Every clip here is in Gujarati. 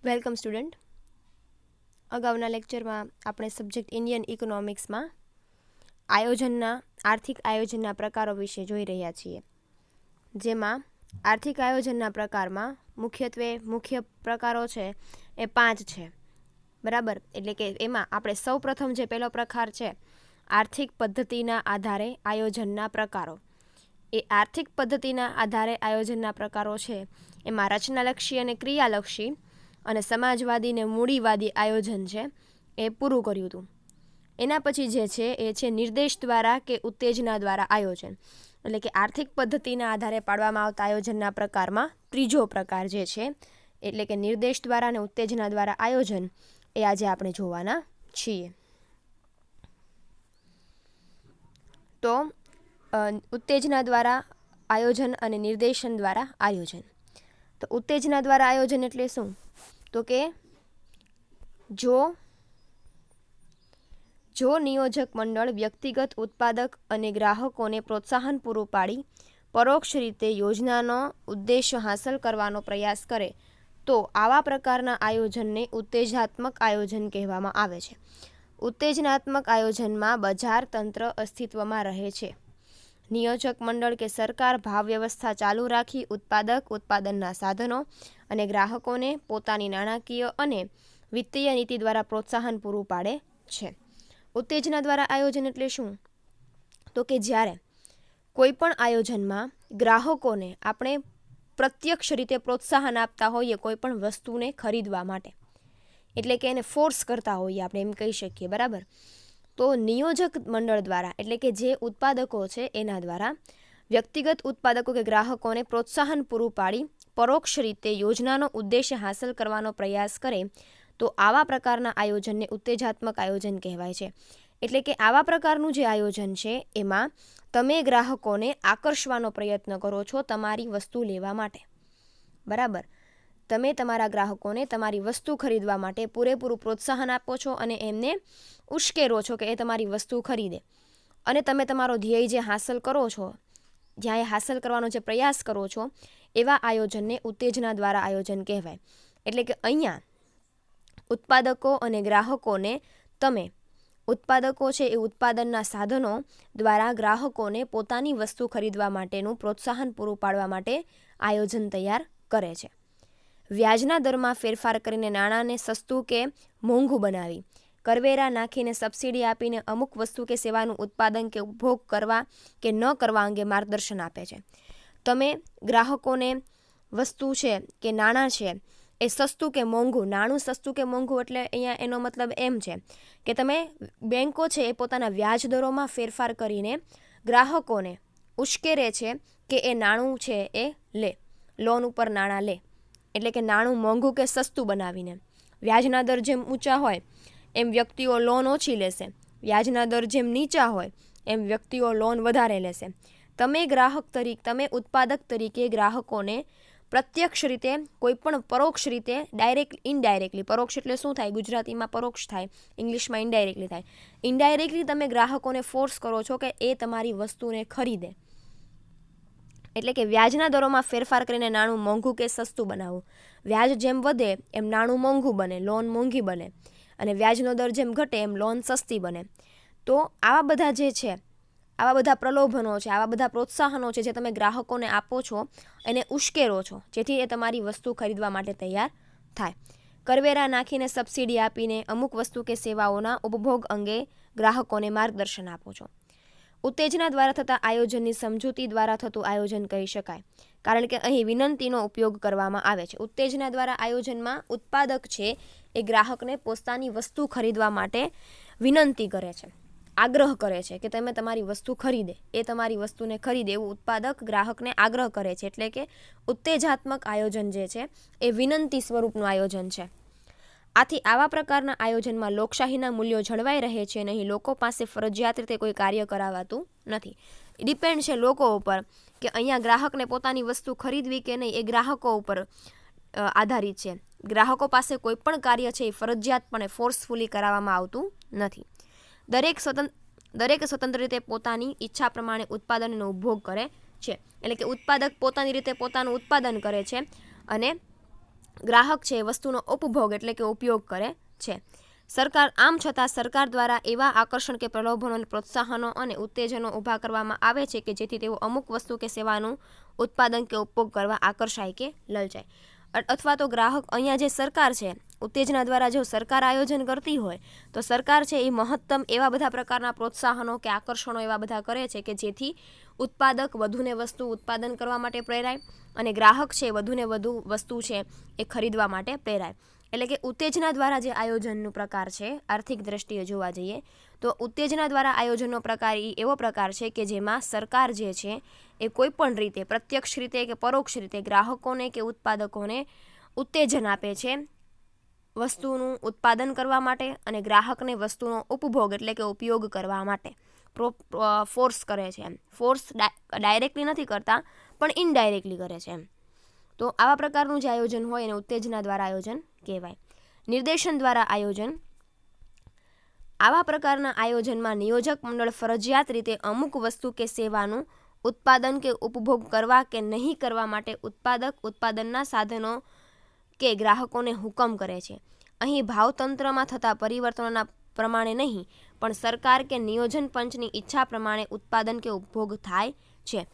Welcome student. અગાઉના લેક્ચરમાં આપણે સબ્જેક્ટ ઇન્ડિયન ઇકોનોમિક્સમાં આર્થિક આયોજનના પ્રકારો વિશે જોઈ રહ્યા છીએ, જેમાં આર્થિક આયોજનના પ્રકારમાં મુખ્ય પ્રકારો છે એ 5 છે. બરાબર, એટલે કે એમાં આપણે સૌ પ્રથમ જે પહેલો પ્રકાર છે આર્થિક પદ્ધતિના આધારે આયોજનના પ્રકારો. એ આર્થિક પદ્ધતિના આધારે આયોજનના પ્રકારો છે એમાં રચનાલક્ષી અને ક્રિયાલક્ષી અને સમાજવાદી ને મૂડીવાદી આયોજન છે એ પૂરું કર્યું હતું. એના પછી જે છે એ છે નિર્દેશ દ્વારા કે ઉત્તેજના દ્વારા આયોજન. એટલે કે આર્થિક પદ્ધતિના આધારે પાડવામાં આવતા આયોજનના પ્રકારમાં ત્રીજો પ્રકાર જે છે એટલે કે નિર્દેશ દ્વારા અને ઉત્તેજના દ્વારા આયોજન એ આજે આપણે જોવાના છીએ. તો ઉત્તેજના દ્વારા આયોજન અને નિર્દેશન દ્વારા આયોજન. તો ઉત્તેજના દ્વારા આયોજન એટલે શું? તો કે જો નિયોજક મંડળ વ્યક્તિગત ઉત્પાદક અને ગ્રાહકોને પ્રોત્સાહન પૂરું પાડી પરોક્ષ રીતે યોજનાનો ઉદ્દેશ્ય હાંસલ કરવાનો પ્રયાસ કરે તો આવા પ્રકારના આયોજનને ઉત્તેજનાત્મક આયોજન કહેવામાં આવે છે. ઉત્તેજનાત્મક આયોજનમાં બજાર તંત્ર અસ્તિત્વમાં રહે છે. નિયોજક મંડળ કે સરકાર ભાવ વ્યવસ્થા ચાલુ રાખી ઉત્પાદનના સાધનો અને ગ્રાહકોને પોતાની નાણાકીય અને વિત્તીય નીતિ દ્વારા પ્રોત્સાહન પૂરું પાડે છે. ઉત્તેજના દ્વારા આયોજન એટલે શું? તો કે જ્યારે કોઈ પણ આયોજનમાં ગ્રાહકોને આપણે પ્રત્યક્ષ રીતે પ્રોત્સાહન આપતા હોઈએ કોઈ પણ વસ્તુને ખરીદવા માટે, એટલે કે એને ફોર્સ કરતા હોઈએ, આપણે એમ કહી શકીએ. બરાબર, તો નિયોજક મંડળ દ્વારા એટલે કે જે ઉત્પાદકો છે એના દ્વારા વ્યક્તિગત ઉત્પાદકો કે ગ્રાહકોને પ્રોત્સાહન પૂરું પાડી પરોક્ષ રીતે યોજનાનો ઉદ્દેશ્ય હાંસલ કરવાનો પ્રયાસ કરે તો આવા પ્રકારના આયોજનને ઉત્તેજાત્મક આયોજન કહેવાય છે. એટલે કે આવા પ્રકારનું જે આયોજન છે એમાં તમે ગ્રાહકોને આકર્ષવાનો પ્રયત્ન કરો છો તમારી વસ્તુ લેવા માટે. બરાબર, તમે તમારા ગ્રાહકોને તમારી વસ્તુ ખરીદવા માટે પૂરેપૂરું પ્રોત્સાહન આપો છો અને એમને ઉશ્કેરો છો કે એ તમારી વસ્તુ ખરીદે. અને તમે તમારો ધ્યેય જે હાંસલ કરો છો, જ્યાં એ હાંસલ કરવાનો જે પ્રયાસ કરો છો એવા આયોજનને ઉત્તેજના દ્વારા આયોજન કહેવાય. એટલે કે અહીંયા ઉત્પાદકો અને ગ્રાહકોને તમે ઉત્પાદકો છે એ ઉત્પાદનના સાધનો દ્વારા ગ્રાહકોને પોતાની વસ્તુ ખરીદવા માટેનું પ્રોત્સાહન પૂરું પાડવા માટે આયોજન તૈયાર કરે છે. વ્યાજના દરમાં ફેરફાર કરીને નાણાંને સસ્તું કે મોંઘું બનાવી, કરવેરા નાખીને સબસિડી આપીને અમુક વસ્તુ કે સેવાનું ઉત્પાદન કે ઉપભોગ કરવા કે ન કરવા અંગે માર્ગદર્શન આપે છે. તમે ગ્રાહકોને વસ્તુ છે કે નાણાં છે એ સસ્તું કે મોંઘું, નાણું સસ્તું કે મોંઘું એટલે અહીંયા એનો મતલબ એમ છે કે તમે બેન્કો છે એ પોતાના વ્યાજ દરોમાં ફેરફાર કરીને ગ્રાહકોને ઉશ્કેરે છે કે એ નાણું છે એ લે, લોન ઉપર નાણાં લે. એટલે કે નાણું મોંઘું કે સસ્તું બનાવીને. વ્યાજના દર જેમ ઊંચા હોય એમ વ્યક્તિઓ લોન ઓછી લેશે, વ્યાજના દર જેમ નીચા હોય એમ વ્યક્તિઓ લોન વધારે લેશે. તમે ઉત્પાદક તરીકે ગ્રાહકોને પ્રત્યક્ષ રીતે કોઈ પણ પરોક્ષ રીતે ઇનડાયરેક્ટલી, પરોક્ષ એટલે શું થાય? ગુજરાતીમાં પરોક્ષ થાય, ઇંગ્લિશમાં ઇનડાયરેક્ટલી થાય. ઇનડાયરેક્ટલી તમે ગ્રાહકોને ફોર્સ કરો છો કે એ તમારી વસ્તુને ખરીદે. એટલે કે વ્યાજના દરોમાં ફેરફાર કરીને નાણું મોંઘું કે સસ્તું બનાવવું. વ્યાજ જેમ વધે એમ નાણું મોંઘું બને, લોન મોંઘી બને, અને વ્યાજનો દર જેમ ઘટે એમ લોન સસ્તી બને. તો આવા બધા જે છે, આવા બધા પ્રલોભનો છે, આવા બધા પ્રોત્સાહનો છે જે તમે ગ્રાહકોને આપો છો, એને ઉશ્કેરો છો જેથી એ તમારી વસ્તુ ખરીદવા માટે તૈયાર થાય. કરવેરા નાખીને સબસિડી આપીને અમુક વસ્તુ કે સેવાઓના ઉપભોગ અંગે ગ્રાહકોને માર્ગદર્શન આપો છો. ઉત્તેજના દ્વારા થતા આયોજનની સમજૂતી દ્વારા થતું આયોજન કહી શકાય, કારણ કે અહીં વિનંતીનો ઉપયોગ કરવામાં આવે છે. ઉત્તેજના દ્વારા આયોજનમાં ઉત્પાદક છે એ ગ્રાહકને પોતાની વસ્તુ ખરીદવા માટે વિનંતી કરે છે, આગ્રહ કરે છે કે તમે તમારી વસ્તુ ખરીદે, એ તમારી વસ્તુને ખરીદે એવું ઉત્પાદક ગ્રાહકને આગ્રહ કરે છે. એટલે કે ઉત્તેજાત્મક આયોજન જે છે એ વિનંતી સ્વરૂપનું આયોજન છે. આથી આવા પ્રકારના આયોજનમાં લોકશાહીના મૂલ્યો જળવાઈ રહે છે અને અહીં લોકો પાસે ફરજિયાત રીતે કોઈ કાર્ય કરાવાતું નથી. ડિપેન્ડ છે લોકો ઉપર કે અહીંયા ગ્રાહકને પોતાની વસ્તુ ખરીદવી કે નહીં, એ ગ્રાહકો ઉપર આધારિત છે. ગ્રાહકો પાસે કોઈ પણ કાર્ય છે એ ફરજિયાતપણે ફોર્સફુલી કરાવવામાં આવતું નથી. દરેક સ્વતંત્ર રીતે પોતાની ઈચ્છા પ્રમાણે ઉત્પાદનનો ઉપભોગ કરે છે. એટલે કે ઉત્પાદક પોતાની રીતે પોતાનું ઉત્પાદન કરે છે અને ગ્રાહક છે એ વસ્તુનો ઉપભોગ એટલે કે ઉપયોગ કરે છે. સરકાર આમ છતાં સરકાર દ્વારા એવા આકર્ષણ કે પ્રલોભનો, પ્રોત્સાહનો અને ઉત્તેજનો ઊભા કરવામાં આવે છે કે જેથી તેઓ અમુક વસ્તુ કે સેવાનું ઉત્પાદન કે ઉપભોગ કરવા આકર્ષાય કે લલચાય. અથવા તો ગ્રાહક, અહીંયા જે સરકાર છે ઉત્તેજના દ્વારા જો સરકાર આયોજન કરતી હોય તો સરકાર છે એ મહત્તમ એવા બધા પ્રકારના પ્રોત્સાહનો કે આકર્ષણો એવા બધા કરે છે કે જેથી ઉત્પાદક વધુને વસ્તુ ઉત્પાદન કરવા માટે પ્રેરાય અને ગ્રાહક છે વધુને વધુ વસ્તુ છે એ ખરીદવા માટે પ્રેરાય. એટલે કે ઉત્તેજના દ્વારા જે આયોજનનું પ્રકાર છે આર્થિક દ્રષ્ટિએ જોવા જઈએ તો ઉત્તેજના દ્વારા આયોજનનો પ્રકાર એ એવો પ્રકાર છે કે જેમાં સરકાર જે છે એ કોઈપણ રીતે પ્રત્યક્ષ રીતે કે પરોક્ષ રીતે ગ્રાહકોને કે ઉત્પાદકોને ઉત્તેજન આપે છે વસ્તુનું ઉત્પાદન કરવા માટે અને ગ્રાહકને વસ્તુનો ઉપભોગ એટલે કે ઉપયોગ કરવા માટે ફોર્સ કરે છે. ફોર્સ ડાયરેક્ટલી નથી કરતા પણ ઇનડાયરેક્ટલી કરે છે. તો આવા પ્રકારનું જે આયોજન હોય એને ઉત્તેજના દ્વારા આયોજન કહેવાય. નિર્દેશન દ્વારા આયોજન, આવા પ્રકારના આયોજનમાં નિયોજક મંડળ ફરજિયાત રીતે અમુક વસ્તુ કે સેવાનું ઉત્પાદન કે ઉપભોગ કરવા કે નહીં કરવા માટે ઉત્પાદક, ઉત્પાદનના સાધનો કે ગ્રાહકોને હુકમ કરે છે. અહીં ભાવતંત્રમાં થતા પરિવર્તનોના પ્રમાણે નહીં પણ સરકાર કે નિયોજન પંચની ઈચ્છા પ્રમાણે ઉત્પાદન કે ઉપભોગ થાય છે.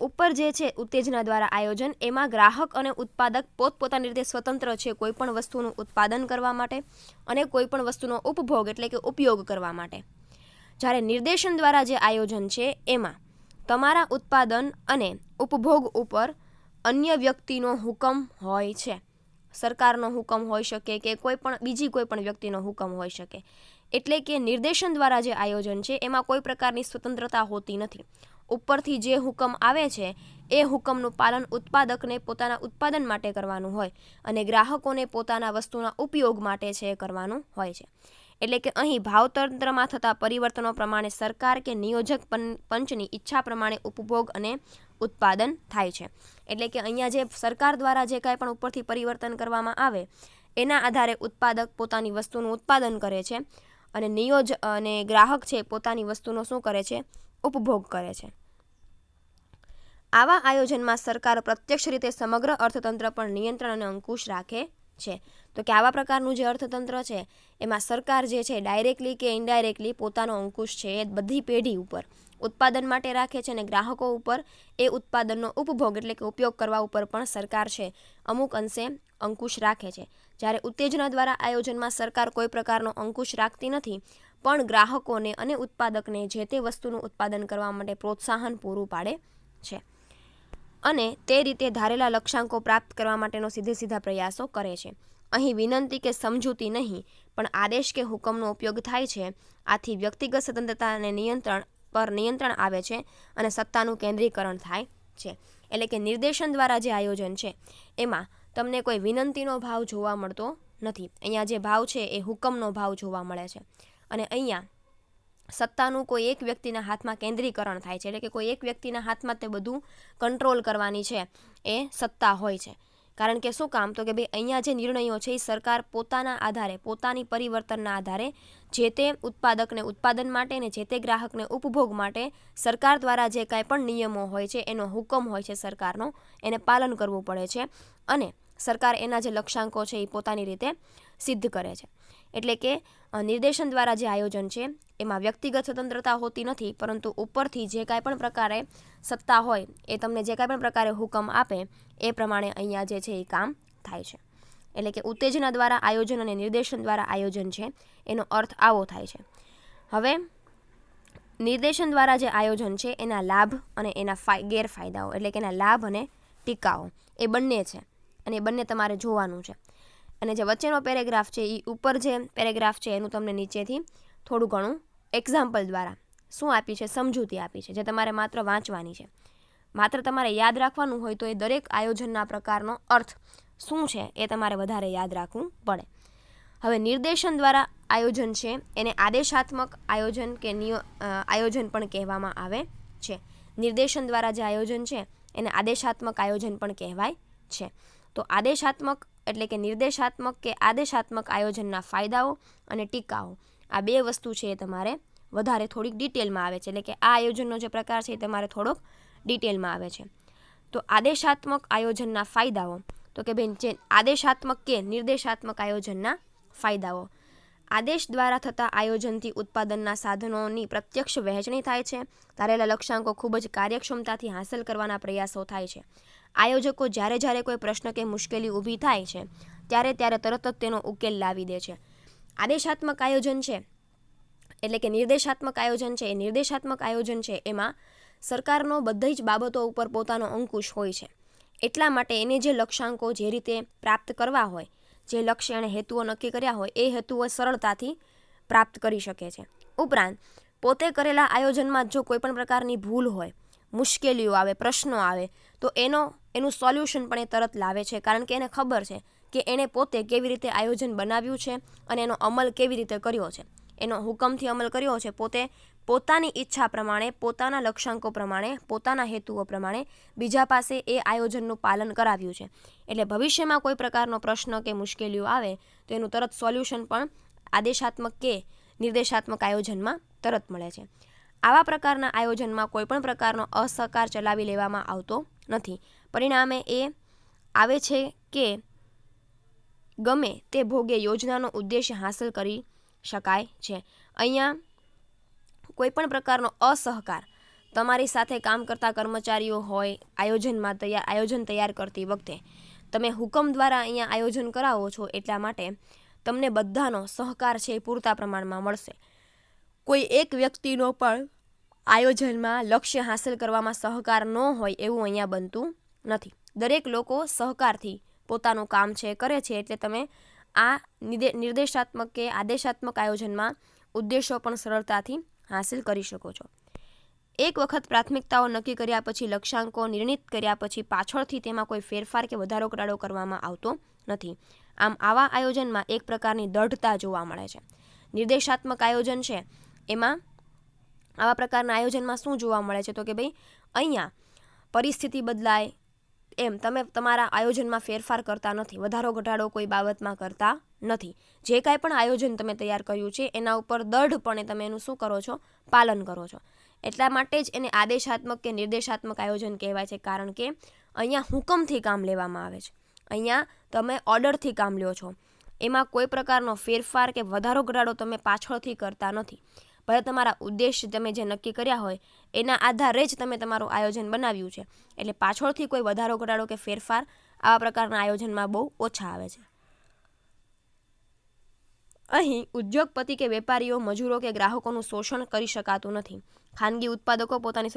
ઉપર જે છે ઉત્તેજના દ્વારા આયોજન, એમાં ગ્રાહક અને ઉત્પાદક પોતપોતાની રીતે સ્વતંત્ર છે કોઈપણ વસ્તુનું ઉત્પાદન કરવા માટે અને કોઈપણ વસ્તુનો ઉપભોગ એટલે કે ઉપયોગ કરવા માટે. જ્યારે નિર્દેશન દ્વારા જે આયોજન છે એમાં તમારા ઉત્પાદન અને ઉપભોગ ઉપર અન્ય વ્યક્તિનો હુકમ હોય છે. સરકારનો હુકમ હોઈ શકે કે બીજી કોઈ પણ વ્યક્તિનો હુકમ હોઈ શકે. એટલે કે નિર્દેશન દ્વારા જે આયોજન છે એમાં કોઈ પ્રકારની સ્વતંત્રતા હોતી નથી. ઉપરથી જે હુકમ આવે છે એ હુકમનું પાલન ઉત્પાદકને પોતાના ઉત્પાદન માટે કરવાનું હોય અને ગ્રાહકોને પોતાના વસ્તુના ઉપયોગ માટે છે એ કરવાનું હોય છે. એટલે કે અહીં ભાવતંત્રમાં થતા પરિવર્તનો પ્રમાણે સરકાર કે નિયોજક પંચની ઈચ્છા પ્રમાણે ઉપભોગ અને ઉત્પાદન થાય છે. એટલે કે અહીંયા જે સરકાર દ્વારા જે કાંઈ પણ ઉપરથી પરિવર્તન કરવામાં આવે એના આધારે ઉત્પાદક પોતાની વસ્તુનું ઉત્પાદન કરે છે અને ગ્રાહક છે પોતાની વસ્તુનો શું કરે છે? ઉપભોગ કરે છે. આવા આયોજનમાં સરકાર પ્રત્યક્ષ રીતે સમગ્ર અર્થતંત્ર પર નિયંત્રણ અને અંકુશ રાખે છે. તો કે આવા પ્રકારનું જે અર્થતંત્ર છે એમાં સરકાર જે છે ડાયરેક્ટલી કે ઇનડાયરેક્ટલી પોતાનો અંકુશ છે એ બધી પેઢી ઉપર ઉત્પાદન માટે રાખે છે અને ગ્રાહકો ઉપર એ ઉત્પાદનનો ઉપભોગ એટલે કે ઉપયોગ કરવા ઉપર પણ સરકાર છે અમુક અંશે અંકુશ રાખે છે. જ્યારે ઉત્તેજના દ્વારા આયોજનમાં સરકાર કોઈ પ્રકારનો અંકુશ રાખતી નથી પણ ગ્રાહકોને અને ઉત્પાદકને જે તે વસ્તુનું ઉત્પાદન કરવા માટે પ્રોત્સાહન પૂરું પાડે છે અને તે રીતે ધારેલા લક્ષ્યાંકો પ્રાપ્ત કરવા માટેનો સીધા પ્રયાસો કરે છે. અહીં વિનંતી કે સમજૂતી નહીં પણ આદેશ કે હુકમનો ઉપયોગ થાય છે. આથી વ્યક્તિગત સ્વતંત્રતા અને નિયંત્રણ આવે છે અને સત્તાનું કેન્દ્રીકરણ થાય છે. એટલે કે નિર્દેશન દ્વારા જે આયોજન છે એમાં તમને કોઈ વિનંતીનો ભાવ જોવા મળતો નથી. અહીંયા જે ભાવ છે એ હુકમનો ભાવ જોવા મળે છે અને અહીંયા સત્તાનું કોઈ એક વ્યક્તિના હાથમાં કેન્દ્રીકરણ થાય છે. એટલે કે કોઈ એક વ્યક્તિના હાથમાં તે બધું કંટ્રોલ કરવાની છે એ સત્તા હોય છે. કારણ કે શું કામ? તો કે ભાઈ અહીંયા જે નિર્ણયો છે એ સરકાર પોતાના આધારે, પોતાની પરિવર્તનના આધારે જે તે ઉત્પાદકને ઉત્પાદન માટે ને જે તે ગ્રાહકને ઉપભોગ માટે સરકાર દ્વારા જે કાંઈ પણ નિયમો હોય છે એનો હુકમ હોય છે સરકારનો, એને પાલન કરવું પડે છે અને સરકાર એના જે લક્ષ્યાંકો છે એ પોતાની રીતે સિદ્ધ કરે છે. એટલે કે નિર્દેશન દ્વારા જે આયોજન છે એમાં વ્યક્તિગત સ્વતંત્રતા હોતી નથી પરંતુ ઉપરથી જે કાંઈ પણ પ્રકારે સત્તા હોય એ તમને જે કાંઈ પણ પ્રકારે હુકમ આપે એ પ્રમાણે અહીંયા જે છે એ કામ થાય છે. એટલે કે ઉત્તેજના દ્વારા આયોજન અને નિર્દેશન દ્વારા આયોજન છે એનો અર્થ આવો થાય છે. હવે નિર્દેશન દ્વારા જે આયોજન છે એના લાભ અને એના ગેરફાયદાઓ એટલે કે એના લાભ અને ટીકાઓ એ બંને છે અને એ બંને તમારે જોવાનું છે. અને જે વચ્ચેનો પેરેગ્રાફ છે એ ઉપર જે પેરેગ્રાફ છે એનું તમને નીચેથી થોડું ઘણું એક્ઝામ્પલ દ્વારા શું આપી છે? સમજૂતી આપી છે જે તમારે માત્ર વાંચવાની છે. માત્ર તમારે યાદ રાખવાનું હોય તો એ દરેક આયોજનના પ્રકારનો અર્થ શું છે એ તમારે વધારે યાદ રાખવું પડે. હવે નિર્દેશન દ્વારા આયોજન છે એને આદેશાત્મક આયોજન કે આયોજન પણ કહેવામાં આવે છે. નિર્દેશન દ્વારા જે આયોજન છે એને આદેશાત્મક આયોજન પણ કહેવાય છે. તો આદેશાત્મક એટલે કે નિર્દેશાત્મક કે આદેશાત્મક આયોજનના ફાયદાઓ અને ટીકાઓ આ બે વસ્તુ છે એ તમારે વધારે થોડીક ડિટેલમાં આવે છે. એટલે કે આ આયોજનનો જે પ્રકાર છે એ તમારે થોડોક ડિટેલમાં આવે છે. તો આદેશાત્મક આયોજનના ફાયદાઓ તો કે ભાઈ જે આદેશાત્મક કે નિર્દેશાત્મક આયોજનના ફાયદાઓ. આદેશ દ્વારા થતા આયોજનથી ઉત્પાદનના સાધનોની પ્રત્યક્ષ વહેંચણી થાય છે. ધારેલા લક્ષ્યાંકો ખૂબ જ કાર્યક્ષમતાથી હાંસલ કરવાના પ્રયાસો થાય છે. આયોજકો જ્યારે કોઈ પ્રશ્ન કે મુશ્કેલી ઊભી થાય છે ત્યારે તરત જ તેનો ઉકેલ લાવી દે છે. આદેશાત્મક આયોજન છે એટલે કે નિર્દેશાત્મક આયોજન છે. એ નિર્દેશાત્મક આયોજન છે એમાં સરકારનો બધી જ બાબતો ઉપર પોતાનો અંકુશ હોય છે. એટલા માટે એને જે લક્ષ્યાંકો જે રીતે પ્રાપ્ત કરવા હોય, જે લક્ષ્ય અને હેતુઓ નક્કી કર્યા હોય એ હેતુઓ સરળતાથી પ્રાપ્ત કરી શકે છે. ઉપરાંત પોતે કરેલા આયોજનમાં જો કોઈ પણ પ્રકારની ભૂલ હોય, મુશ્કેલીઓ આવે, પ્રશ્નો આવે તો એનું સોલ્યુશન પણ એ તરત લાવે છે, કારણ કે એને ખબર છે કે એણે પોતે કેવી રીતે આયોજન બનાવ્યું છે અને એનો અમલ કેવી રીતે કર્યો છે. એનો હુકમથી અમલ કર્યો છે, પોતે પોતાની ઈચ્છા પ્રમાણે, પોતાના લક્ષ્યાંકો પ્રમાણે, પોતાના હેતુઓ પ્રમાણે બીજા પાસે એ આયોજનનું પાલન કરાવ્યું છે. એટલે ભવિષ્યમાં કોઈ પ્રકારનો પ્રશ્ન કે મુશ્કેલીઓ આવે તો એનું તરત સોલ્યુશન પણ આદેશાત્મક કે નિર્દેશાત્મક આયોજનમાં તરત મળે છે. આવા પ્રકારના આયોજનમાં કોઈ પણ પ્રકારનો અસહકાર ચલાવી લેવામાં આવતો નથી. પરિણામે એ આવે છે કે ગમે તે ભોગે યોજનાનો ઉદ્દેશ્ય હાંસલ કરી શકાય છે. અહીંયા કોઈ પણ પ્રકારનો અસહકાર તમારી સાથે કામ કરતા કર્મચારીઓ હોય, આયોજન તૈયાર કરતી વખતે તમે હુકમ દ્વારા અહીંયા આયોજન કરાવો છો એટલા માટે તમને બધાનો સહકાર છે એ પૂરતા પ્રમાણમાં મળશે. કોઈ એક વ્યક્તિનો પણ આયોજનમાં લક્ષ્ય હાંસલ કરવામાં સહકાર ન હોય એવું અહીંયા બનતું નથી. દરેક લોકો સહકારથી પોતાનું કામ છે કરે છે. એટલે તમે આ નિર્દેશાત્મક કે આદેશાત્મક આયોજનમાં ઉદ્દેશો પણ સરળતાથી હાંસલ કરી શકો છો. એક વખત પ્રાથમિકતાઓ નક્કી કર્યા પછી, લક્ષ્યાંકો નિર્ણિત કર્યા પછી પાછળથી તેમાં કોઈ ફેરફાર કે વધારો ઘટાડો કરવામાં આવતો નથી. આમ આવા આયોજનમાં એક પ્રકારની દૃઢતા જોવા મળે છે. નિર્દેશાત્મક આયોજન છે એમાં આવા પ્રકારના આયોજનમાં શું જોવા મળે છે તો કે ભાઈ અહીંયા પરિસ્થિતિ બદલાય એમ તમે તમારા આયોજનમાં ફેરફાર કરતા નથી, વધારો ઘટાડો કોઈ બાબતમાં કરતા નથી. જે કાંઈ પણ આયોજન તમે તૈયાર કર્યું છે એના ઉપર દૃઢપણે તમે એનું શું કરો છો, પાલન કરો છો. એટલા માટે જ એને આદેશાત્મક કે નિર્દેશાત્મક આયોજન કહેવાય છે, કારણ કે અહીંયા હુકમથી કામ લેવામાં આવે છે. અહીંયા તમે ઓર્ડરથી કામ લ્યો છો. એમાં કોઈ પ્રકારનો ફેરફાર કે વધારો ઘટાડો તમે પાછળથી કરતા નથી. ભલે તમારા ઉદ્દેશ તમે જે નક્કી કર્યા હોય એના આધારે જ તમે તમારું આયોજન બનાવ્યું છે. એટલે પાછળથી કોઈ વધારો ઘટાડો કે ફેરફાર આવા પ્રકારના આયોજનમાં બહુ ઓછા આવે છે. અહીં ઉદ્યોગપતિ કે વેપારીઓ, મજૂરો કે ગ્રાહકોનું શોષણ કરી શકાતું નથી. ખાનગી ઉત્પાદકો પોતાની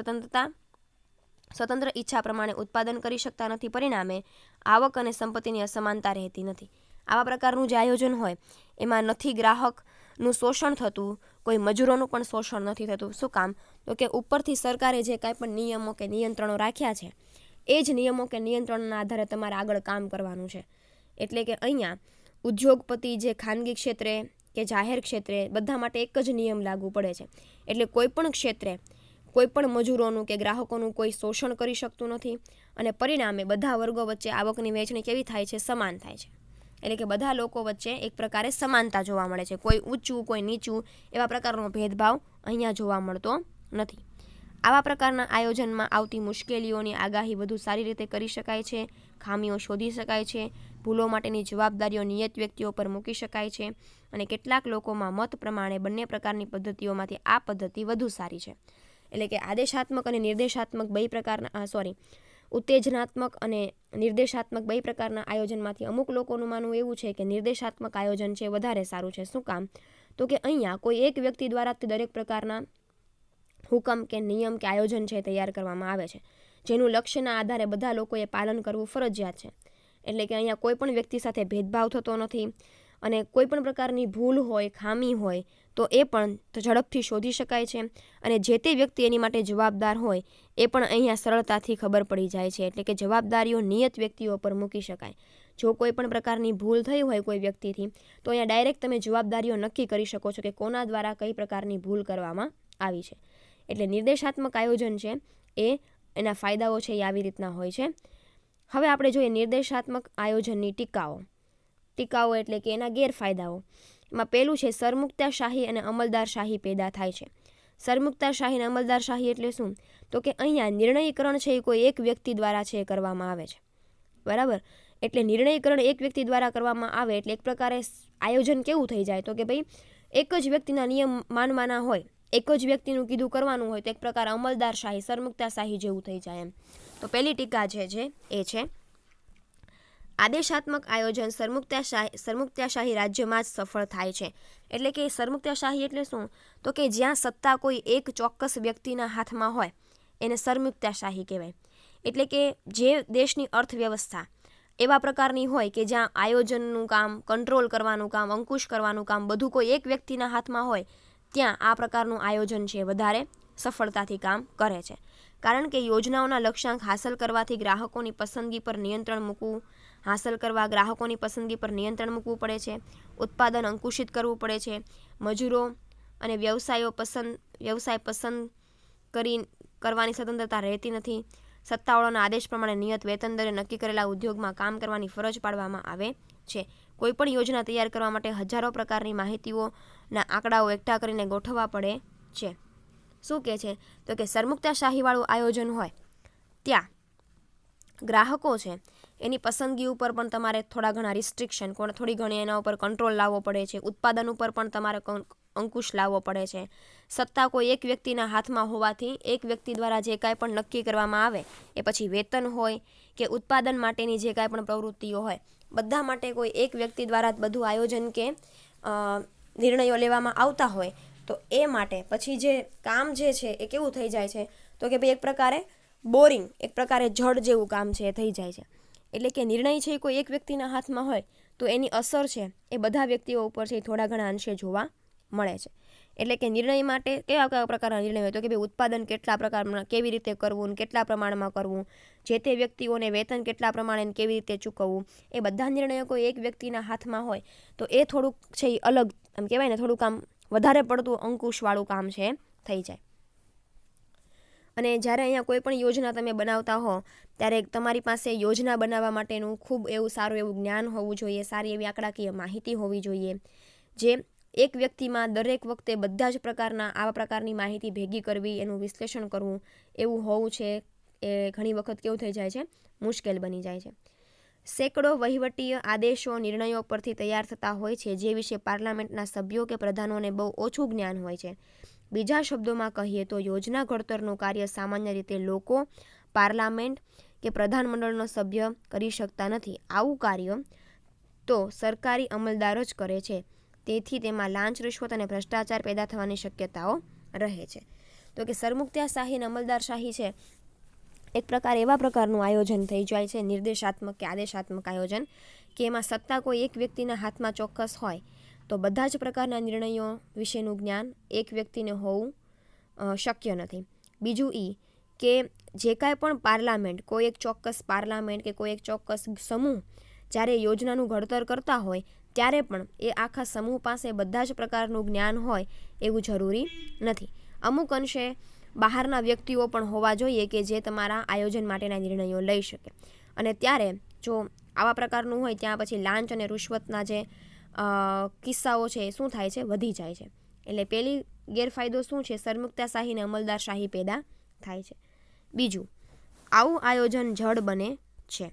સ્વતંત્ર ઈચ્છા પ્રમાણે ઉત્પાદન કરી શકતા નથી. પરિણામે આવક અને સંપત્તિની અસમાનતા રહેતી નથી. આવા પ્રકારનું જે આયોજન હોય એમાં નથી ગ્રાહકનું શોષણ થતું, કોઈ મજૂરોનું પણ શોષણ નથી થતું. શું કામ? તો કે ઉપરથી સરકારે જે કાંઈ પણ નિયમો કે નિયંત્રણો રાખ્યા છે એ જ નિયમો કે નિયંત્રણોના આધારે તમારે આગળ કામ કરવાનું છે. એટલે કે અહીંયા ઉદ્યોગપતિ જે ખાનગી ક્ષેત્રે કે જાહેર ક્ષેત્રે બધા માટે એક જ નિયમ લાગુ પડે છે. એટલે કોઈ પણ ક્ષેત્રે કોઈ પણ મજૂરોનું કે ગ્રાહકોનું કોઈ શોષણ કરી શકતું નથી. અને પરિણામે બધા વર્ગો વચ્ચે આવકની વહેંચણી કેવી થાય છે? સમાન થાય છે. એટલે કે બધા લોકો વચ્ચે એક પ્રકારે સમાનતા જોવા મળે છે. કોઈ ઊંચું, કોઈ નીચું એવા પ્રકારનો ભેદભાવ અહીંયા જોવા મળતો નથી. આવા પ્રકારના આયોજનમાં આવતી મુશ્કેલીઓની આગાહી વધુ સારી રીતે કરી શકાય છે. ખામીઓ શોધી શકાય છે. ભૂલો માટેની જવાબદારીઓ નિયત વ્યક્તિઓ પર મૂકી શકાય છે. અને કેટલાક લોકોમાં મત પ્રમાણે બંને પ્રકારની પદ્ધતિઓમાંથી આ પદ્ધતિ વધુ સારી છે. એટલે કે આદેશાત્મક અને નિર્દેશાત્મક બે પ્રકારના ઉત્તેજનાત્મક અને નિર્દેશાત્મક બે પ્રકારના આયોજનમાંથી અમુક લોકોનું માનવું એવું છે કે નિર્દેશાત્મક આયોજન છે વધારે સારું છે. શું કામ? તો કે અહીંયા કોઈ એક વ્યક્તિ દ્વારા દરેક પ્રકારના હુકમ કે નિયમ કે આયોજન છે તૈયાર કરવામાં આવે છે, જેનું લક્ષ્યના આધારે બધા લોકોએ પાલન કરવું ફરજિયાત છે. એટલે કે અહીંયા કોઈ પણ વ્યક્તિ સાથે ભેદભાવ થતો નથી. અને કોઈ પણ પ્રકારની ભૂલ હોય, ખામી હોય તો એ પણ ઝડપથી શોધી શકાય છે. અને જે તે વ્યક્તિ એની માટે જવાબદાર હોય એ પણ અહીંયા સરળતાથી ખબર પડી જાય છે. એટલે કે જવાબદારીઓ નિયત વ્યક્તિઓ પર મૂકી શકાય. જો કોઈ પણ પ્રકારની ભૂલ થઈ હોય કોઈ વ્યક્તિથી તો અહીંયા ડાયરેક્ટ તમે જવાબદારીઓ નક્કી કરી શકો છો કે કોના દ્વારા કઈ પ્રકારની ભૂલ કરવામાં આવી છે. એટલે નિર્દેશાત્મક આયોજન છે એ એના ફાયદાઓ છે એ આવી રીતના હોય છે. હવે આપણે જોઈએ નિર્દેશાત્મક આયોજનની ટીકાઓ એટલે કે એના ગેરફાયદાઓ. એમાં પહેલું છે સરમુક્તાશાહી અને અમલદારશાહી પેદા થાય છે. સરમુક્તાશાહી અને અમલદારશાહી એટલે શું? તો કે અહીંયા નિર્ણયકરણ છે એ કોઈ એક વ્યક્તિ દ્વારા છે કરવામાં આવે છે. બરાબર? એટલે નિર્ણયકરણ એક વ્યક્તિ દ્વારા કરવામાં આવે એટલે એક પ્રકારે આયોજન કેવું થઈ જાય તો કે ભાઈ એક જ વ્યક્તિના નિયમ માનવાના હોય, એક જ વ્યક્તિનું કીધું કરવાનું હોય તો એક પ્રકાર અમલદારશાહી, સરમુખત્યારશાહી જેવું થઈ જાય એમ. તો પહેલી ટીકા જે છે એ છે આદેશાત્મક આયોજન સરમુખત્યારશાહી રાજ્યમાં જ સફળ થાય છે. એટલે કે સરમુખત્યારશાહી એટલે શું તો કે જ્યાં સત્તા કોઈ એક ચોક્કસ વ્યક્તિના હાથમાં હોય એને સરમુખત્યારશાહી કહેવાય. એટલે કે જે દેશની અર્થવ્યવસ્થા એવા પ્રકારની હોય કે જ્યાં આયોજનનું કામ, કંટ્રોલ કરવાનું કામ, અંકુશ કરવાનું કામ બધું કોઈ એક વ્યક્તિના હાથમાં હોય ત્યાં આ પ્રકારનું આયોજન છે વધારે સફળતાથી કામ કરે છે. કારણ કે યોજનાઓના લક્ષ્યાંક હાંસલ કરવાથી ગ્રાહકોની પસંદગી પર નિયંત્રણ મૂકવું પડે છે, ઉત્પાદન અંકુશિત કરવું પડે છે, મજૂરો અને વ્યવસાય પસંદ કરવાની સ્વતંત્રતા રહેતી નથી, સત્તાવાળાના આદેશ પ્રમાણે નિયત વેતન દરે નક્કી કરેલા ઉદ્યોગમાં કામ કરવાની ફરજ પાડવામાં આવે છે. કોઈપણ યોજના તૈયાર કરવા માટે હજારો પ્રકારની માહિતીઓના આંકડાઓ એકઠા કરીને ગોઠવવા પડે છે. શું કહે છે તો કે સરમુખત્યારશાહીવાળું આયોજન હોય ત્યાં ગ્રાહકો છે એની પસંદગી ઉપર પણ તમારે થોડા ઘણા રિસ્ટ્રિક્શન, થોડી ઘણી એના ઉપર કંટ્રોલ લાવવો પડે છે, ઉત્પાદન ઉપર પણ તમારે અંકુશ લાવવો પડે છે. સત્તા કોઈ એક વ્યક્તિના હાથમાં હોવાથી એક વ્યક્તિ દ્વારા જે કાંઈ પણ નક્કી કરવામાં આવે એ પછી વેતન હોય કે ઉત્પાદન માટેની જે કાંઈ પણ પ્રવૃત્તિઓ હોય બધા માટે કોઈ એક વ્યક્તિ દ્વારા જ બધું આયોજન કે નિર્ણયો લેવામાં આવતા હોય તો એ માટે પછી જે કામ જે છે એ કેવું થઈ જાય છે તો કે ભાઈ એક પ્રકારે બોરિંગ, એક પ્રકારે જડ જેવું કામ છે એ થઈ જાય છે. એટલે કે નિર્ણય છે એ કોઈ એક વ્યક્તિના હાથમાં હોય તો એની અસર છે એ બધા વ્યક્તિઓ ઉપર છે થોડા ઘણા અંશે જોવા મળે છે. એટલે કે નિર્ણય માટે કેવા પ્રકારના નિર્ણય હોય તો કે ભાઈ ઉત્પાદન કેટલા પ્રકારમાં કેવી રીતે કરવું, કેટલા પ્રમાણમાં કરવું, જે તે વ્યક્તિઓને વેતન કેટલા પ્રમાણે કેવી રીતે ચૂકવવું, એ બધા નિર્ણયો કોઈ એક વ્યક્તિના હાથમાં હોય તો એ થોડુંક છે એ અલગ આમ કહેવાય ને થોડુંક આમ વધારે પડતું અંકુશવાળું કામ છે થઈ જાય. અને જ્યારે અહીંયા કોઈ પણ યોજના તમે બનાવતા હો ત્યારે તમારી પાસે યોજના બનાવવા માટેનું ખૂબ એવું સારું એવું જ્ઞાન હોવું જોઈએ, સારી એવી આંકડાકીય માહિતી હોવી જોઈએ જે એક વ્યક્તિમાં દરેક વખતે બધા જ આવા પ્રકારની માહિતી ભેગી કરવી, એનું વિશ્લેષણ કરવું એવું હોવું છે એ ઘણી વખત કેવું થઈ જાય છે મુશ્કેલ બની જાય છે. સેંકડો વહીવટીય આદેશો નિર્ણયો પરથી તૈયાર થતા હોય છે જે વિશે પાર્લામેન્ટના સભ્યો કે પ્રધાનોને બહુ ઓછું જ્ઞાન હોય છે. બીજા શબ્દોમાં કહીએ તો યોજના ઘડતરનું કાર્ય સામાન્ય રીતે લોકો, પાર્લામેન્ટ કે પ્રધાનમંડળનો સભ્ય કરી શકતા નથી. આવું કાર્ય તો સરકારી અમલદાર જ કરે છે. તેથી તેમાં લાંચ, રિશ્વત અને ભ્રષ્ટાચાર પેદા થવાની શક્યતાઓ રહે છે. તો કે સરમુખત્યારશાહી અને અમલદારશાહી છે એક પ્રકાર એવા પ્રકારનું આયોજન થઈ જાય છે નિર્દેશાત્મક કે આદેશાત્મક આયોજન કે એમાં સત્તા કોઈ એક વ્યક્તિના હાથમાં ચોક્કસ હોય તો બધા જ પ્રકારના નિર્ણયો વિશેનું જ્ઞાન એક વ્યક્તિને હોવું શક્ય નથી. બીજું કે જે કાંઈ પણ પાર્લામેન્ટ, કોઈ એક ચોક્કસ પાર્લામેન્ટ કે કોઈ એક ચોક્કસ સમૂહ જ્યારે યોજનાનું ઘડતર કરતા હોય ત્યારે પણ એ આખા સમૂહ પાસે બધા જ પ્રકારનું જ્ઞાન હોય એવું જરૂરી નથી. અમુક અંશે બહારના વ્યક્તિઓ પણ હોવા જોઈએ કે જે તમારા આયોજન માટેના નિર્ણયો લઈ શકે. અને ત્યારે જો આવા પ્રકારનું હોય ત્યાં પછી લાંચ અને રિશ્વતના જે કિસ્સાઓ છે એ શું થાય છે વધી જાય છે. એટલે પહેલી ગેરફાયદો શું છે સરમુખત્યારશાહી અને અમલદારશાહી પેદા થાય છે. બીજું આવું આયોજન જડ બને છે.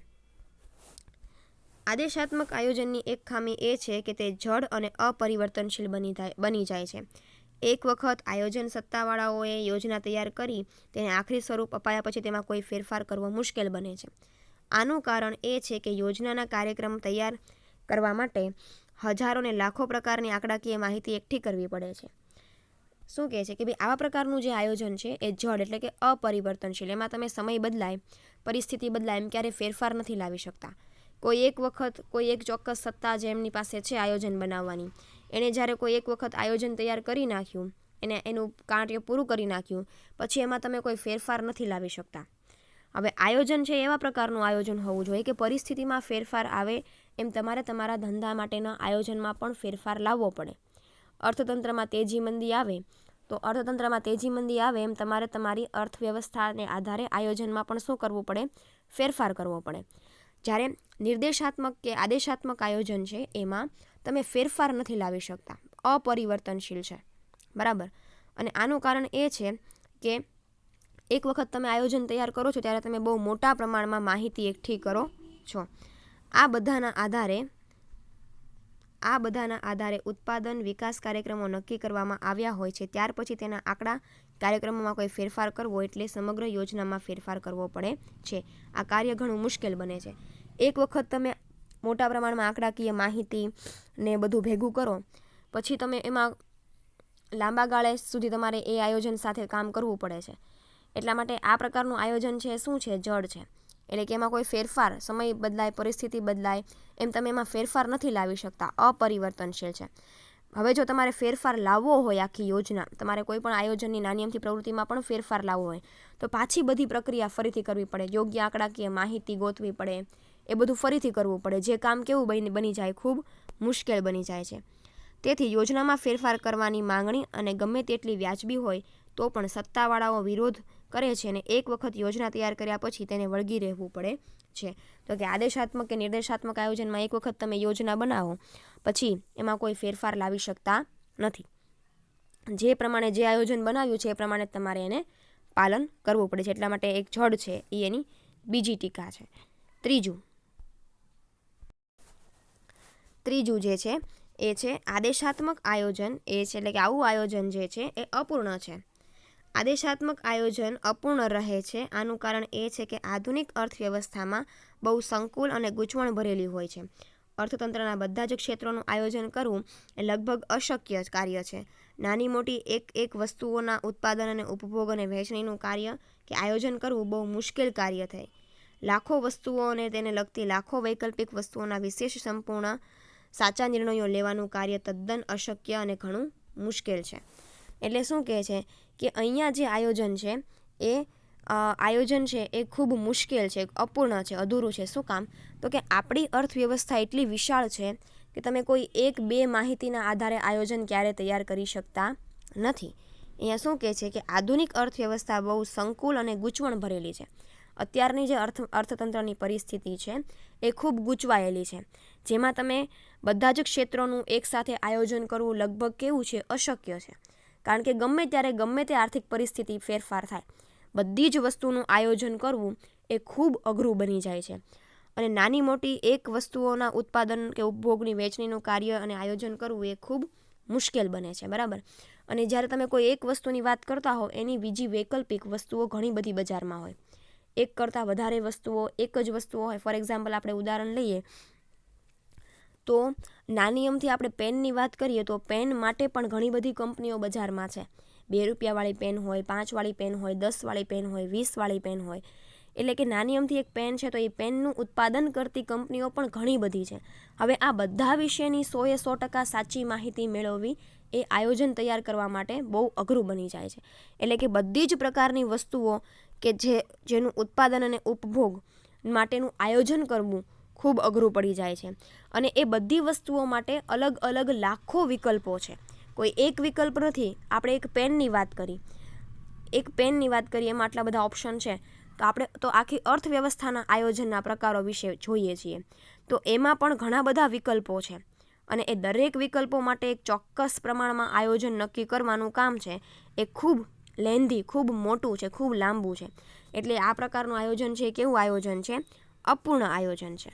આદેશાત્મક આયોજનની એક ખામી એ છે કે તે જડ અને અપરિવર્તનશીલ બની જાય છે. એક વખત આયોજન સત્તાવાળાઓએ યોજના તૈયાર કરી તેને આખરી સ્વરૂપ અપાયા પછી તેમાં કોઈ ફેરફાર કરવો મુશ્કેલ બને છે. આનું કારણ એ છે કે યોજનાના કાર્યક્રમ તૈયાર કરવા માટે હજારો ને લાખો પ્રકારની આંકડાકીય માહિતી એકઠી કરવી પડે છે. શું કહે છે કે ભાઈ આવા પ્રકારનું જે આયોજન છે એ જડ એટલે કે અપરિવર્તનશીલ, એમાં તમે સમય બદલાય, પરિસ્થિતિ બદલાય એમ ક્યારે ફેરફાર નથી લાવી શકતા. કોઈ એક વખત કોઈ એક ચોક્કસ સત્તા જે એમની પાસે છે આયોજન બનાવવાની, એણે જ્યારે કોઈ એક વખત આયોજન તૈયાર કરી નાખ્યું, એનું કાર્ય પૂરું કરી નાખ્યું પછી એમાં તમે કોઈ ફેરફાર નથી લાવી શકતા. હવે આયોજન છે એવા પ્રકારનું આયોજન હોવું જોઈએ કે પરિસ્થિતિમાં ફેરફાર આવે એમ તમારે તમારા ધંધા માટેના આયોજનમાં પણ ફેરફાર લાવવો પડે. અર્થતંત્રમાં તેજી મંદી આવે એમ તમારે તમારી અર્થવ્યવસ્થાને આધારે આયોજનમાં પણ શું કરવું પડે ફેરફાર કરવો પડે. જ્યારે નિર્દેશાત્મક કે આદેશાત્મક આયોજન છે એમાં તમે ફેરફાર નથી લાવી શકતા, અપરિવર્તનશીલ છે, બરાબર. અને આનું કારણ એ છે કે એક વખત તમે આયોજન તૈયાર કરો છો ત્યારે તમે બહુ મોટા પ્રમાણમાં માહિતી એકઠી કરો છો. આ બધાના આધારે ઉત્પાદન વિકાસ કાર્યક્રમો નક્કી કરવામાં આવ્યા હોય છે. ત્યાર પછી તેના આંકડા કાર્યક્રમોમાં કોઈ ફેરફાર કરવો એટલે સમગ્ર યોજનામાં ફેરફાર કરવો પડે છે. આ કાર્ય ઘણું મુશ્કેલ બને છે. એક વખત તમે મોટા પ્રમાણમાં આંકડાકીય માહિતી ને બધું ભેગું કરો પછી તમે એમાં લાંબા ગાળે સુધી તમારે એ આયોજન સાથે કામ કરવું પડે છે. એટલા માટે આ પ્રકારનું આયોજન છે શું છે? જડ છે. એટલે કે એમાં કોઈ ફેરફાર, સમય બદલાય, પરિસ્થિતિ બદલાય, એમ તમે એમાં ફેરફાર નથી લાવી શકતા, અપરિવર્તનશીલ છે. હવે જો તમારે ફેરફાર લાવવો હોય, આખી યોજના, તમારે કોઈ પણ આયોજનની નાની અમથી પ્રવૃત્તિમાં પણ ફેરફાર લાવવો હોય તો પાછી બધી પ્રક્રિયા ફરીથી કરવી પડે, યોગ્ય આંકડાકીય માહિતી ગોતવી પડે, એ બધું ફરીથી કરવું પડે, જે કામ કેવું બની જાય, ખૂબ મુશ્કેલ બની જાય છે. તેથી યોજનામાં ફેરફાર કરવાની માંગણી અને ગમે તેટલી વ્યાજબી હોય તો પણ સત્તાવાળાઓ વિરોધ કરે છે અને એક વખત યોજના તૈયાર કર્યા પછી તેને વળગી રહેવું પડે છે. તો કે આદેશાત્મક કે નિર્દેશાત્મક આયોજનમાં એક વખત તમે યોજના બનાવો પછી એમાં કોઈ ફેરફાર લાવી શકતા નથી. જે પ્રમાણે જે આયોજન બનાવ્યું છે એ પ્રમાણે તમારે એને પાલન કરવું પડે છે. એટલા માટે એક જડ છે એ એની બીજી ટીકા છે. ત્રીજું જે છે એ છે આદેશાત્મક આયોજન. એ છે એટલે કે આવું આયોજન જે છે એ અપૂર્ણ છે. આદેશાત્મક આયોજન અપૂર્ણ રહે છે. આનું કારણ એ છે કે આધુનિક અર્થવ્યવસ્થામાં બહુ સંકુલ અને ગૂંચવણ ભરેલી હોય છે. અર્થતંત્રના બધા જ ક્ષેત્રોનું આયોજન કરવું એ લગભગ અશક્ય કાર્ય છે. નાની મોટી એક વસ્તુઓના ઉત્પાદન અને ઉપભોગ અને વહેંચણીનું કાર્ય કે આયોજન કરવું બહુ મુશ્કેલ કાર્ય થાય. લાખો વસ્તુઓ અને તેને લગતી લાખો વૈકલ્પિક વસ્તુઓના વિશેષ સંપૂર્ણ સાચા નિર્ણયો લેવાનું કાર્ય તદ્દન અશક્ય અને ઘણું મુશ્કેલ છે. એટલે શું કહે છે કે અહીંયા જે આયોજન છે એ ખૂબ મુશ્કેલ છે, અપૂર્ણ છે, અધૂરું છે. શું કામ? તો કે આપણી અર્થવ્યવસ્થા એટલી વિશાળ છે કે તમે કોઈ 1-2 માહિતીના આધારે આયોજન ક્યારે તૈયાર કરી શકતા નથી. અહીંયા શું કહે છે કે આધુનિક અર્થવ્યવસ્થા બહુ સંકુલ અને ગૂંચવણ ભરેલી છે. અત્યારની જે અર્થતંત્રની પરિસ્થિતિ છે એ ખૂબ ગૂંચવાયેલી છે, જેમાં તમે બધા જ ક્ષેત્રોનું એકસાથે આયોજન કરવું લગભગ કેવું છે? અશક્ય છે. કારણ કે ગમે ત્યારે ગમે તે આર્થિક પરિસ્થિતિ ફેરફાર થાય, બધી જ વસ્તુનું આયોજન કરવું એ ખૂબ અઘરું બની જાય છે. અને નાની મોટી એક વસ્તુઓના ઉત્પાદન કે ઉપભોગની વહેંચણીનું કાર્ય અને આયોજન કરવું એ ખૂબ મુશ્કેલ બને છે. બરાબર. અને જ્યારે તમે કોઈ એક વસ્તુની વાત કરતા હો એની બીજી વૈકલ્પિક વસ્તુઓ ઘણી બધી બજારમાં હોય, એક કરતાં વધારે વસ્તુઓ, એક જ વસ્તુઓ હોય. ફોર એક્ઝામ્પલ આપણે ઉદાહરણ લઈએ તો નાની અમથી આપણે પેનની વાત કરીએ તો પેન માટે પણ ઘણી બધી કંપનીઓ બજારમાં છે. 2 રૂપિયાવાળી પેન હોય, 5 વાળી પેન હોય, 10 વાળી પેન હોય, 20 વાળી પેન હોય. એટલે કે નાની અમથી એક પેન છે તો એ પેનનું ઉત્પાદન કરતી કંપનીઓ પણ ઘણી બધી છે. હવે આ બધા વિશેની 100% સાચી માહિતી મેળવવી એ આયોજન તૈયાર કરવા માટે બહુ અઘરું બની જાય છે. એટલે કે બધી જ પ્રકારની વસ્તુઓ કે જેનું ઉત્પાદન અને ઉપભોગ માટેનું આયોજન કરવું ખૂબ અઘરું પડી જાય છે. અને એ બધી વસ્તુઓ માટે અલગ અલગ લાખો વિકલ્પો છે. કોઈ એક વિકલ્પ નથી. આપણે એક પેનની વાત કરી એમાં આટલા બધા ઓપ્શન છે તો આપણે તો આખી અર્થવ્યવસ્થાના આયોજનના પ્રકારો વિશે જોઈએ છીએ તો એમાં પણ ઘણા બધા વિકલ્પો છે. અને એ દરેક વિકલ્પો માટે એક ચોક્કસ પ્રમાણમાં આયોજન નક્કી કરવાનું કામ છે એ ખૂબ લેન્ધી, ખૂબ મોટું છે, ખૂબ લાંબુ છે. એટલે આ પ્રકારનું આયોજન છે કેવું આયોજન છે? અપૂર્ણ આયોજન છે.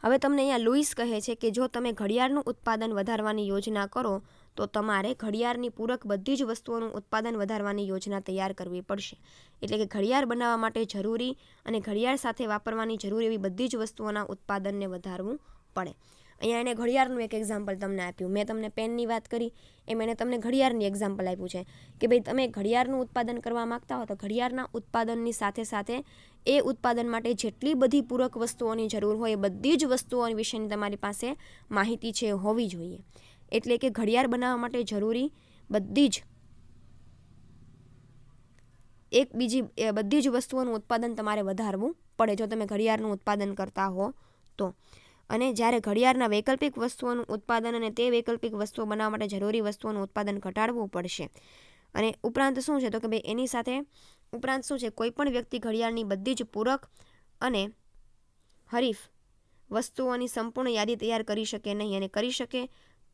હવે તમને અહીંયા લુઈસ કહે છે કે જો તમે ઘડિયાળનું ઉત્પાદન વધારવાની યોજના કરો તો તમારે ઘડિયાળની પૂરક બધી જ વસ્તુઓનું ઉત્પાદન વધારવાની યોજના તૈયાર કરવી પડશે. એટલે કે ઘડિયાળ બનાવવા માટે જરૂરી અને ઘડિયાળ સાથે વાપરવાની જરૂરી એવી બધી જ વસ્તુઓના ઉત્પાદનને વધારવું પડે. અહીંયા એને ઘડિયાળનું એક એક્ઝામ્પલ તમને આપ્યું. મેં તમને પેનની વાત કરી એમ એને તમને ઘડિયાળની એક્ઝામ્પલ આપ્યું છે કે ભાઈ તમે ઘડિયાળનું ઉત્પાદન કરવા માગતા હો તો ઘડિયાળના ઉત્પાદનની સાથે સાથે એ ઉત્પાદન માટે જેટલી બધી પૂરક વસ્તુઓની જરૂર હોય એ બધી જ વસ્તુઓ વિશેની તમારી પાસે માહિતી છે હોવી જોઈએ. એટલે કે ઘડિયાળ બનાવવા માટે જરૂરી બધી જ વસ્તુઓનું ઉત્પાદન તમારે વધારવું પડે જો તમે ઘડિયાળનું ઉત્પાદન કરતા હો તો. અને જ્યારે ઘડિયાળના વૈકલ્પિક વસ્તુઓનું ઉત્પાદન અને તે વૈકલ્પિક વસ્તુઓ બનાવવા માટે જરૂરી વસ્તુઓનું ઉત્પાદન ઘટાડવું પડશે. અને ઉપરાંત શું છે તો કે ભાઈ એની સાથે ઉપરાંત શું છે, કોઈ પણ વ્યક્તિ ઘડિયાળની બધી જ પૂરક અને હરીફ વસ્તુઓની સંપૂર્ણ યાદી તૈયાર કરી શકે નહીં, અને કરી શકે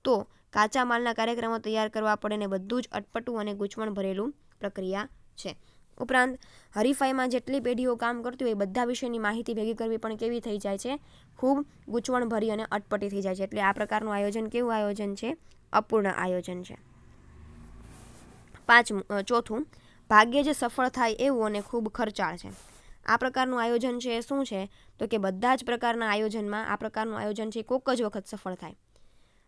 તો કાચા માલના કાર્યક્રમો તૈયાર કરવા પડે ને બધું જ અટપટું અને ગૂંચવણ ભરેલું પ્રક્રિયા છે. ઉપરાંત હરીફાઈમાં જેટલી પેઢીઓ કામ કરતી હોય બધા વિષયની માહિતી ભેગી કરવી પણ કેવી થઈ જાય છે, ખૂબ ગૂંચવણભરી અને અટપટી થઈ જાય છે. એટલે આ પ્રકારનું આયોજન કેવું આયોજન છે? અપૂર્ણ આયોજન છે. ચોથું, ભાગ્યે જ સફળ થાય એવું અને ખૂબ ખર્ચાળ છે. આ પ્રકારનું આયોજન છે શું છે? તો કે બધા જ પ્રકારના આયોજનમાં આ પ્રકારનું આયોજન છે કોક જ વખત સફળ થાય.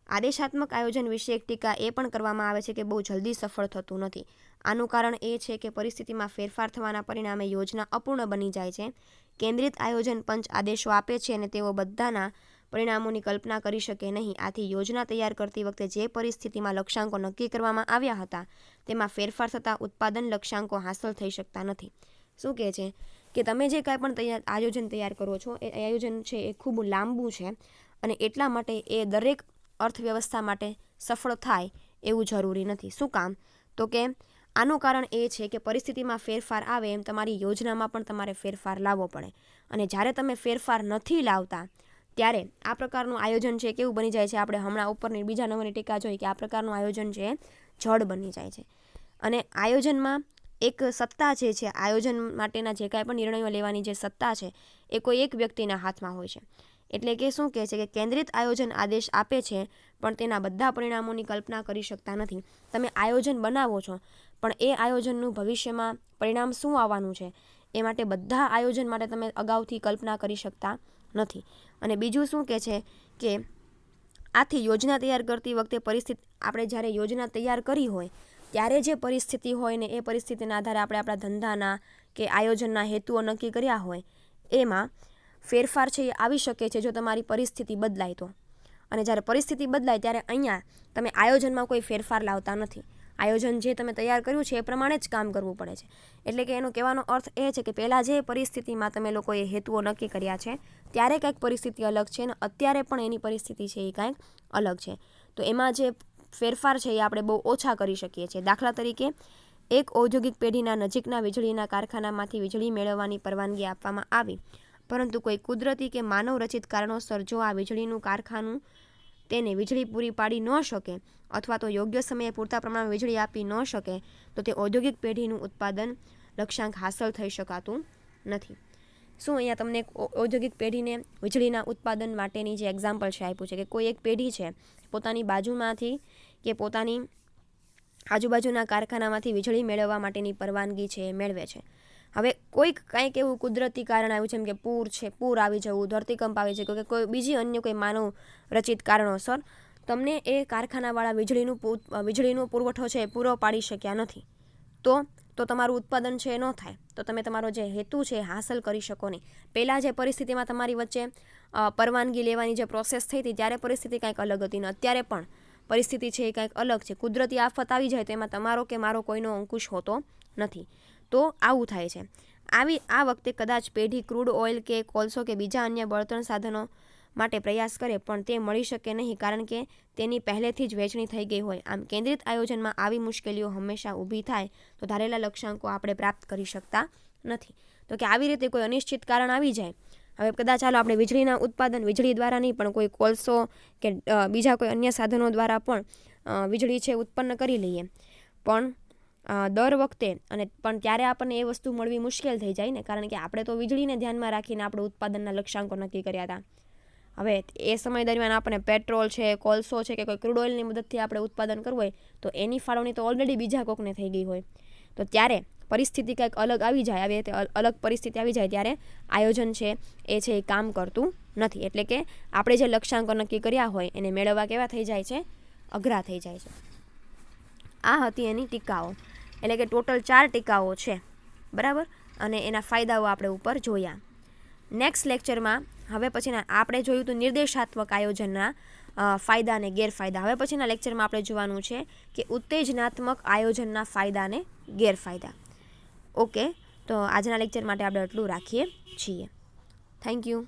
આદેશાત્મક આયોજન વિશે એક ટીકા એ પણ કરવામાં આવે છે કે બહુ જલ્દી સફળ થતું નથી. આનું કારણ એ છે કે પરિસ્થિતિમાં ફેરફાર થવાના પરિણામે યોજના અપૂર્ણ બની જાય છે. કેન્દ્રિત આયોજન પંચ આદેશો આપે છે અને તેઓ બધાના પરિણામોની કલ્પના કરી શકે નહીં. આથી યોજના તૈયાર કરતી વખતે જે પરિસ્થિતિમાં લક્ષ્યાંકો નક્કી કરવામાં આવ્યા હતા તેમાં ફેરફાર થતાં ઉત્પાદન લક્ષ્યાંકો હાંસલ થઈ શકતા નથી. શું કહે છે કે તમે જે કાંઈ પણ આયોજન તૈયાર કરો છો એ આયોજન છે એ ખૂબ લાંબુ છે અને એટલા માટે એ દરેક અર્થવ્યવસ્થા માટે સફળ થાય એવું જરૂરી નથી. શું કામ? તો કે આનું કારણ એ છે કે પરિસ્થિતિમાં ફેરફાર આવે એમ તમારી યોજનામાં પણ તમારે ફેરફાર લાવવો પડે અને જ્યારે તમે ફેરફાર નથી લાવતા ત્યારે આ પ્રકારનું આયોજન છે કેવું બની જાય છે? આપણે હમણાં ઉપરની બીજા નંબરની ટીકા જોઈ કે આ પ્રકારનું આયોજન છે જડ બની જાય છે. અને આયોજનમાં એક સત્તા જે છે, આયોજન માટેના જે કાંઈ પણ નિર્ણયો લેવાની જે સત્તા છે એ કોઈ એક વ્યક્તિના હાથમાં હોય છે. એટલે કે શું કહે છે કે કેન્દ્રિત આયોજન આદેશ આપે છે પણ તેના બધા પરિણામોની કલ્પના કરી શકતા નથી. તમે આયોજન બનાવો છો પણ એ આયોજનનું ભવિષ્યમાં પરિણામ શું આવવાનું છે એ માટે બધા આયોજન માટે તમે અગાઉથી કલ્પના કરી શકતા નથી. અને બીજું શું કહે છે કે આથી યોજના તૈયાર કરતી વખતે આપણે જ્યારે યોજના તૈયાર કરી હોય ત્યારે જે પરિસ્થિતિ હોય ને એ પરિસ્થિતિના આધારે આપણે આપણા ધંધાના કે આયોજનના હેતુઓ નક્કી કર્યા હોય એમાં ફેરફાર છે એ આવી શકે છે જો તમારી પરિસ્થિતિ બદલાય તો. અને જ્યારે પરિસ્થિતિ બદલાય ત્યારે અહીંયા તમે આયોજનમાં કોઈ ફેરફાર લાવતા નથી. આયોજન જે તમે તૈયાર કર્યું છે એ પ્રમાણે જ કામ કરવું પડે છે. એટલે કે એનો કહેવાનો અર્થ એ છે કે પહેલાં જે પરિસ્થિતિમાં તમે લોકોએ હેતુઓ નક્કી કર્યા છે ત્યારે કંઈક પરિસ્થિતિ અલગ છે અને અત્યારે પણ એની પરિસ્થિતિ છે એ કંઈક અલગ છે. તો એમાં જે ફેરફાર છે એ આપણે બહુ ઓછા કરી શકીએ છીએ. દાખલા તરીકે એક ઔદ્યોગિક પેઢીના નજીકના વીજળીના કારખાનામાંથી વીજળી મેળવવાની પરવાનગી આપવામાં આવી પરંતુ કોઈ કુદરતી કે માનવ રચિત કારણોસર જો આ વીજળીનું કારખાનું તેને વીજળી પૂરી પાડી ન શકે અથવા તો યોગ્ય સમયે પૂરતા પ્રમાણમાં વીજળી આપી ન શકે તો તે ઔદ્યોગિક પેઢીનું ઉત્પાદન લક્ષ્યાંક હાંસલ થઈ શકાતું નથી. શું અહીંયા તમને એક ઔદ્યોગિક પેઢીને વીજળીના ઉત્પાદન માટેની જે એક્ઝામ્પલ છે આપ્યું છે કે કોઈ એક પેઢી છે પોતાની બાજુમાંથી કે પોતાની આજુબાજુના કારખાનામાંથી વીજળી મેળવવા માટેની પરવાનગી છે મેળવે છે. હવે કંઈક એવું કુદરતી કારણ આવ્યું છે એમ કે પૂર આવી જવું, ધરતીકંપ આવી જવું કે કોઈ બીજી અન્ય કોઈ માનવ રચિત કારણોસર તમને એ કારખાનાવાળા વીજળીનો પુરવઠો છે એ પૂરો પાડી શક્યા નથી તો તમારું ઉત્પાદન છે એ ન થાય. તો તમે તમારો જે હેતુ છે એ હાંસલ કરી શકો નહીં. પહેલાં જે પરિસ્થિતિમાં તમારી વચ્ચે પરવાનગી લેવાની જે પ્રોસેસ થઈ હતી ત્યારે પરિસ્થિતિ કંઈક અલગ હતી ને અત્યારે પણ પરિસ્થિતિ છે એ કંઈક અલગ છે. કુદરતી આફત આવી જાય તો એમાં તમારો કે મારો કોઈનો અંકુશ હોતો નથી. તો આવું થાય છે. આ વખતે કદાચ પેઢી ક્રૂડ ઓઇલ કે કોલસો કે બીજા અન્ય બળતણ સાધનો માટે પ્રયાસ કરે પણ તે મળી શકે નહીં કારણ કે તેની પહેલેથી જ વહેંચણી થઈ ગઈ હોય. આમ કેન્દ્રિત આયોજનમાં આવી મુશ્કેલીઓ હંમેશા ઊભી થાય તો ધારેલા લક્ષ્યાંકો આપણે પ્રાપ્ત કરી શકતા નથી. તો કે આવી રીતે કોઈ અનિશ્ચિત કારણ આવી જાય. હવે કદાચ ચાલો આપણે વીજળીના ઉત્પાદન વીજળી દ્વારા નહીં પણ કોઈ કોલસો કે બીજા કોઈ અન્ય સાધનો દ્વારા પણ વીજળી છે ઉત્પન્ન કરી લઈએ પણ દર વખતે પણ ત્યારે આપણને એ વસ્તુ મળવી મુશ્કેલ થઈ જાય ને કારણ કે આપણે તો વીજળીને ધ્યાનમાં રાખીને આપણે ઉત્પાદનના લક્ષ્યાંકો નક્કી કર્યા હતા. હવે એ સમય દરમિયાન આપણે પેટ્રોલ છે, કોલસો છે કે કોઈ ક્રૂડ ઓઇલની મદદથી આપણે ઉત્પાદન કરવું હોય તો એની ફાળવણી તો ઓલરેડી બીજા કોકને થઈ ગઈ હોય. તો ત્યારે પરિસ્થિતિ કંઈક અલગ આવી જાય, આવી રીતે અલગ પરિસ્થિતિ આવી જાય ત્યારે આયોજન છે એ કામ કરતું નથી. એટલે કે આપણે જે લક્ષ્યાંકો નક્કી કર્યા હોય એને મેળવવા કેવા થઈ જાય છે? અઘરા થઈ જાય છે. આ હતી એની ટીકાઓ. એટલે કે ટોટલ 4 ટીકાઓ છે, બરાબર, અને એના ફાયદાઓ આપણે ઉપર જોયા. નેક્સ્ટ લેક્ચરમાં હવે પછીના આપણે જોયું હતું નિર્દેશાત્મક આયોજનના ફાયદા અને ગેરફાયદા. હવે પછીના લેક્ચરમાં આપણે જોવાનું છે કે ઉત્તેજનાત્મક આયોજનના ફાયદા અને ગેરફાયદા. ઓકે, તો આજના લેક્ચર માટે આપણે આટલું રાખીએ છીએ. Thank you.